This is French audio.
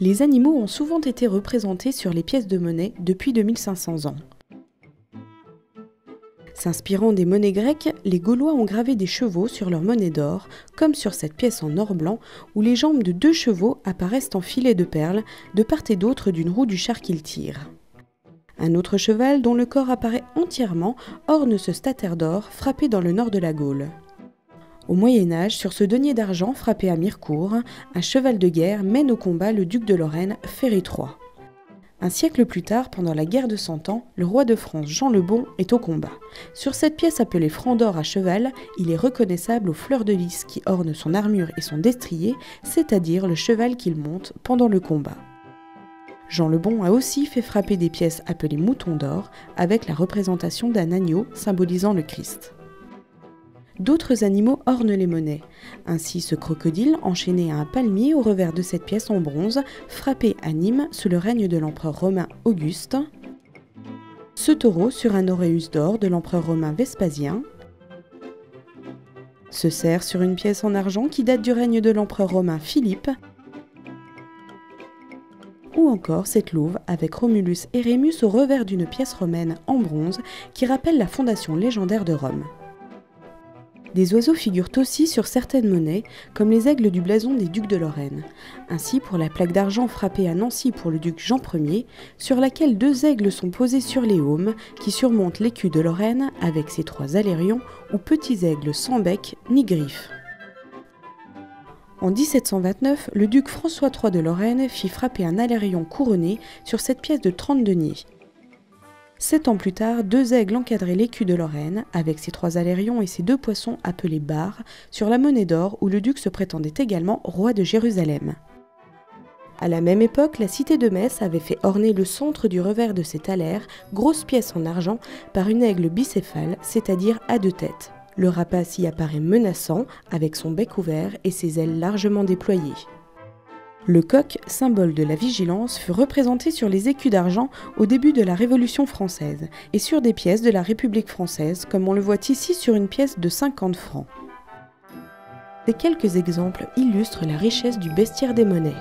Les animaux ont souvent été représentés sur les pièces de monnaie depuis 2500 ans. S'inspirant des monnaies grecques, les Gaulois ont gravé des chevaux sur leur monnaie d'or, comme sur cette pièce en or blanc où les jambes de 2 chevaux apparaissent en filets de perles de part et d'autre d'une roue du char qu'ils tirent. Un autre cheval, dont le corps apparaît entièrement, orne ce stataire d'or frappé dans le nord de la Gaule. Au Moyen-Âge, sur ce denier d'argent frappé à Mirecourt, un cheval de guerre mène au combat le duc de Lorraine, Ferré III. Un siècle plus tard, pendant la guerre de Cent Ans, le roi de France Jean le Bon est au combat. Sur cette pièce appelée franc d'or à cheval, il est reconnaissable aux fleurs de lys qui ornent son armure et son destrier, c'est-à-dire le cheval qu'il monte pendant le combat. Jean le Bon a aussi fait frapper des pièces appelées moutons d'or, avec la représentation d'un agneau symbolisant le Christ. D'autres animaux ornent les monnaies. Ainsi, ce crocodile enchaîné à un palmier au revers de cette pièce en bronze, frappé à Nîmes sous le règne de l'empereur romain Auguste. Ce taureau sur un auréus d'or de l'empereur romain Vespasien. Ce cerf sur une pièce en argent qui date du règne de l'empereur romain Philippe. Ou encore cette louve avec Romulus et Rémus au revers d'une pièce romaine en bronze qui rappelle la fondation légendaire de Rome. Des oiseaux figurent aussi sur certaines monnaies, comme les aigles du blason des ducs de Lorraine. Ainsi, pour la plaque d'argent frappée à Nancy pour le duc Jean Ier, sur laquelle 2 aigles sont posés sur les aumes, qui surmontent l'écu de Lorraine avec ses 3 alérions ou petits aigles sans bec ni griffes. En 1729, le duc François III de Lorraine fit frapper un alérion couronné sur cette pièce de 30 deniers. 7 ans plus tard, 2 aigles encadraient l'écu de Lorraine, avec ses 3 alérions et ses 2 poissons appelés barres, sur la monnaie d'or où le duc se prétendait également roi de Jérusalem. À la même époque, la cité de Metz avait fait orner le centre du revers de ses thalers, grosse pièce en argent, par une aigle bicéphale, c'est-à-dire à 2 têtes. Le rapace y apparaît menaçant, avec son bec ouvert et ses ailes largement déployées. Le coq, symbole de la vigilance, fut représenté sur les écus d'argent au début de la Révolution française et sur des pièces de la République française, comme on le voit ici sur une pièce de 50 francs. Ces quelques exemples illustrent la richesse du bestiaire des monnaies.